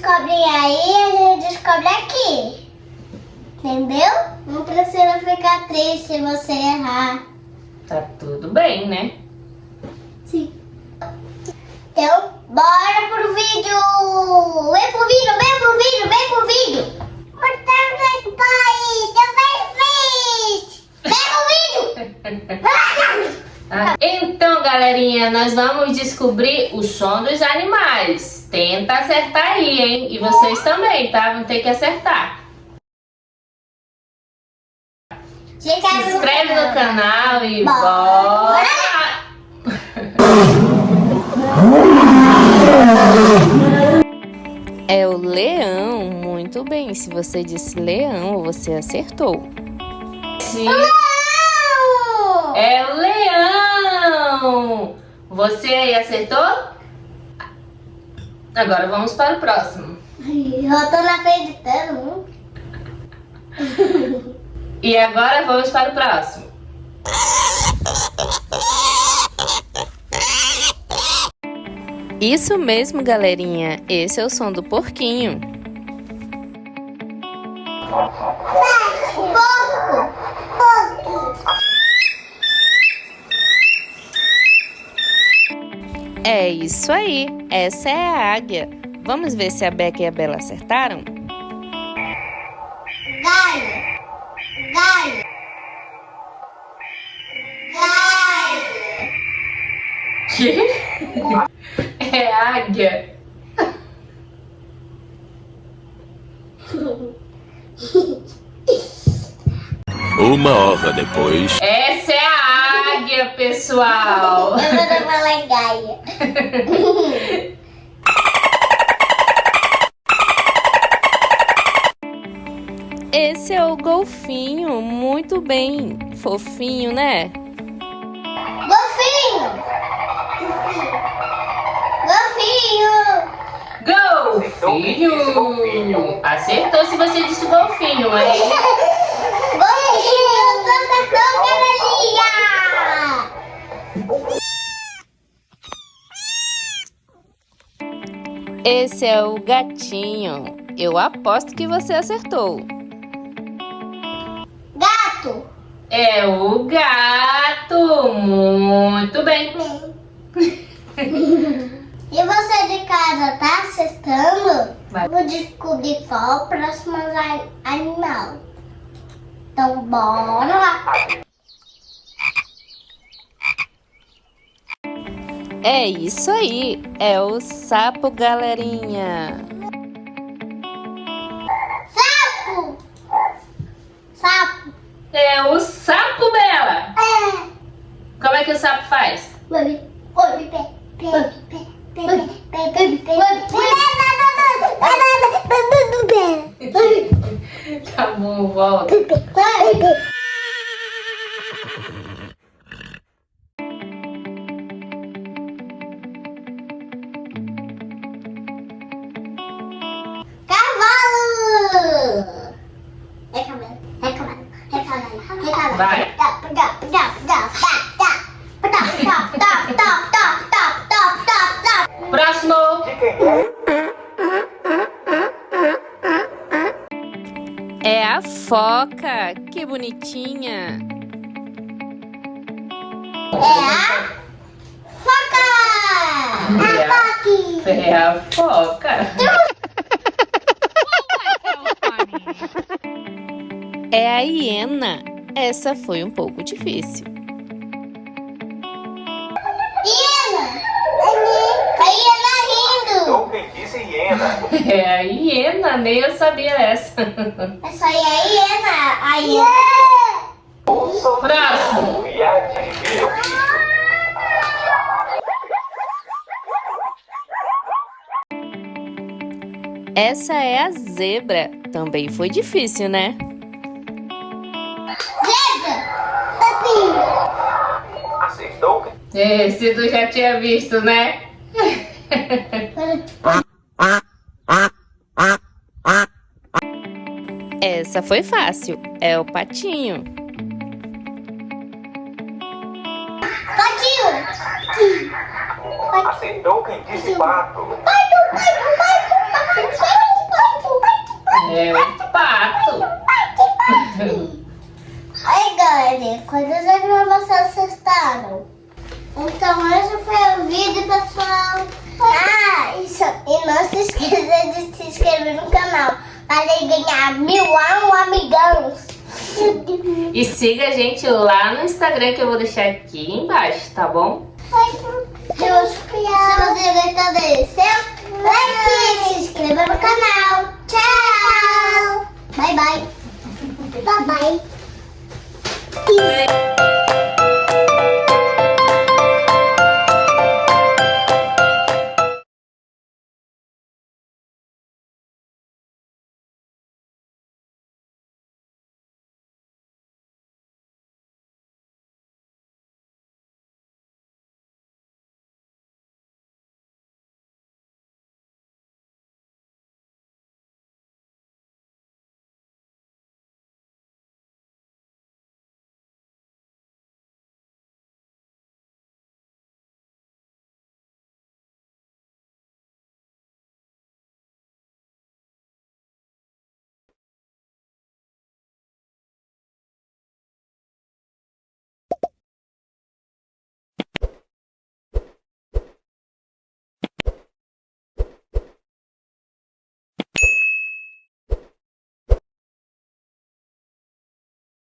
descobrem aí, a gente descobre aqui. Entendeu? Não precisa ficar triste se você errar. Tá tudo bem, né? Sim. Então, bora pro vídeo! Vem pro vídeo, vem pro vídeo, vem pro vídeo! Então, galerinha, nós vamos descobrir o som dos animais. Tenta acertar aí, hein? E vocês também, tá? Vão ter que acertar. Se inscreve no canal e bora! É o leão. Muito bem. Se você disse leão, você acertou. Sim. É o leão. Você aí acertou? Agora vamos para o próximo. Eu tô na frente de todo mundo. E agora vamos para o próximo. Isso mesmo, galerinha. Esse é o som do porquinho. Porco! É isso aí. Essa é a águia. Vamos ver se a Beca e a Bela acertaram? Galho! Galho! Galho! Que? É águia. Uma hora depois. Essa é a águia, pessoal. Eu vou falar galho. Esse é o golfinho. Muito bem. Fofinho, né? Golfinho! Golfinho! Golfinho. Acertou se você disse golfinho, mas... Golfinho! Tu acertou, Carolinha! Esse é o gatinho. Eu aposto que você acertou. Gato! É o gato. Muito bem. E você de casa tá acertando? Vai. Vou descobrir qual é o próximo animal. Então bora lá! É isso aí. É o sapo, galerinha. Sapo! Sapo! É o sapo, Bela. É! Como é que o sapo faz? Tá bom, volta. Cavalo! É cavalo, é cavalo, é cavalo, é cavalo. Vai. Próximo. É a foca. Que bonitinha. É a foca! É a foca. É a hiena. Essa foi um pouco difícil. Hiena! A hiena rindo! Quem disse hiena? É a hiena, nem eu sabia essa. Essa aí é a hiena! A hiena! Próximo. E adivinha o que? Essa é a zebra. Também foi difícil, né? Zebra! Papinho! Acertou? Esse tu já tinha visto, né? Essa foi fácil. É o patinho. Patinho! Acertou quem disse pato. Pato! Aí, galera, quantos animais vocês acertaram? Então, esse foi o vídeo, pessoal. E não se esqueça de se inscrever no canal para ganhar 1000 amigãos. E siga a gente lá no Instagram que eu vou deixar aqui embaixo, tá bom? Se você gostou desse, like, se inscreva no canal. Tchau. Bye, bye. Bye, bye.